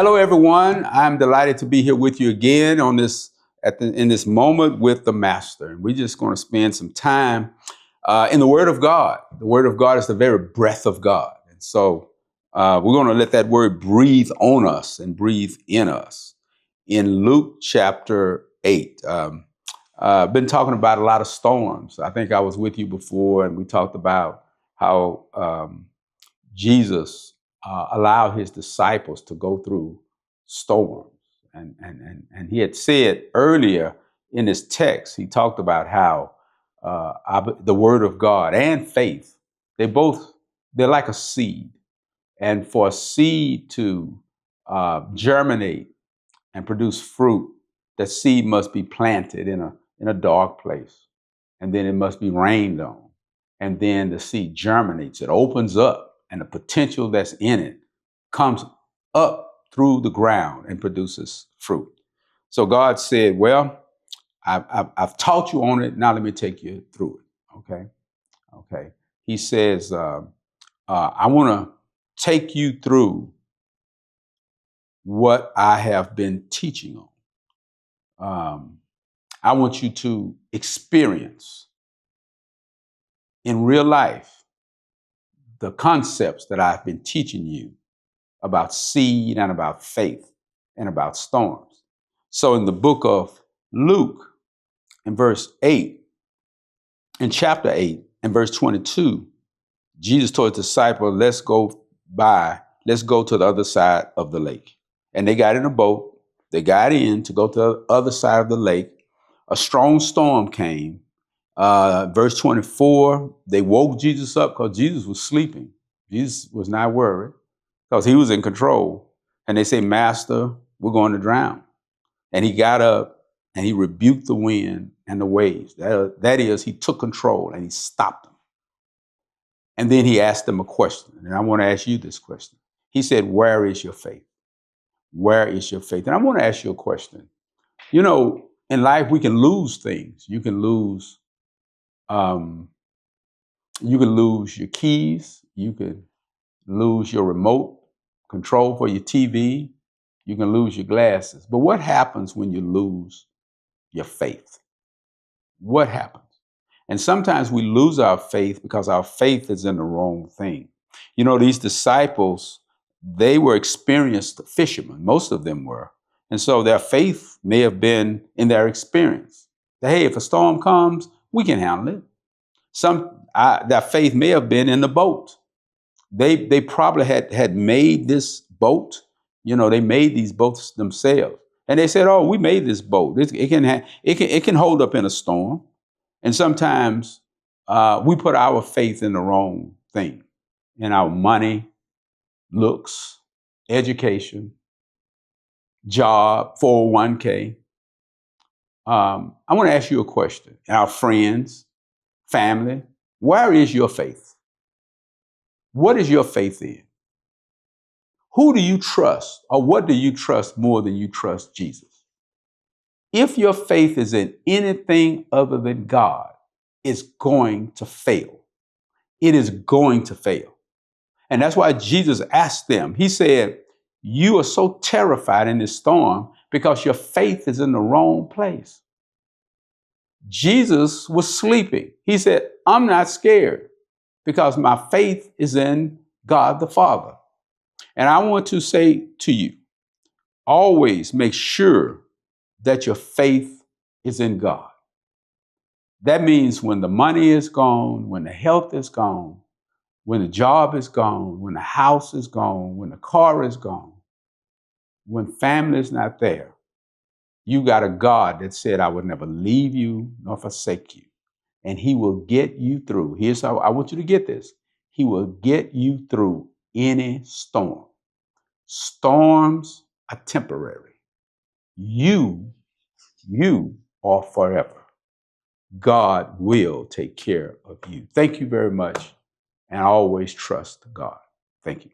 Hello, everyone. I'm delighted to be here with you again on this in this moment with the Master. And we're just going to spend some time in the Word of God. The Word of God is the very breath of God, and so we're going to let that Word breathe on us and breathe in us. In Luke chapter 8, I've been talking about a lot of storms. I think I was with you before, and we talked about how Jesus allowed his disciples to go through storms. And he had said earlier in his text, he talked about how the word of God and faith, they're like a seed. And for a seed to germinate and produce fruit, the seed must be planted in a dark place. And then it must be rained on. And then the seed germinates, it opens up, and the potential that's in it comes up through the ground and produces fruit. So God said, well, I've taught you on it. Now let me take you through it. Okay. He says, I want to take you through what I have been teaching on. I want you to experience in real life the concepts that I've been teaching you about seed and about faith and about storms. So in the book of Luke, in chapter 8 and verse 22, Jesus told his disciples, let's go to the other side of the lake. And they got in a boat, they got in to go to the other side of the lake. A strong storm came. Verse 24, they woke Jesus up because Jesus was sleeping. Jesus was not worried because he was in control. And they say, Master, we're going to drown. And he got up and he rebuked the wind and the waves. That is, he took control and he stopped them. And then he asked them a question. And I want to ask you this question. He said, where is your faith? Where is your faith? And I want to ask you a question. You know, in life, we can lose things. You can lose your keys. You can lose your remote control for your TV. You can lose your glasses. But what happens when you lose your faith? What happens? And sometimes we lose our faith because our faith is in the wrong thing. You know, these disciples, they were experienced fishermen. Most of them were. And so their faith may have been in their experience. That, hey, if a storm comes, we can handle it. Their faith may have been in the boat. They probably had made this boat. You know, they made these boats themselves, and they said, "Oh, we made this boat. It can hold up in a storm." And sometimes we put our faith in the wrong thing, in our money, looks, education, job, 401k. I want to ask you a question. Our friends, family, where is your faith? What is your faith in? Who do you trust, or what do you trust more than you trust Jesus? If your faith is in anything other than God, it's going to fail. It is going to fail. And that's why Jesus asked them, he said, you are so terrified in this storm because your faith is in the wrong place. Jesus was sleeping. He said, I'm not scared because my faith is in God the Father. And I want to say to you, always make sure that your faith is in God. That means when the money is gone, when the health is gone, when the job is gone, when the house is gone, when the car is gone, when family is not there, you got a God that said, I would never leave you nor forsake you. And he will get you through. Here's how I want you to get this. He will get you through any storm. Storms are temporary. You are forever. God will take care of you. Thank you very much. And I always trust God. Thank you.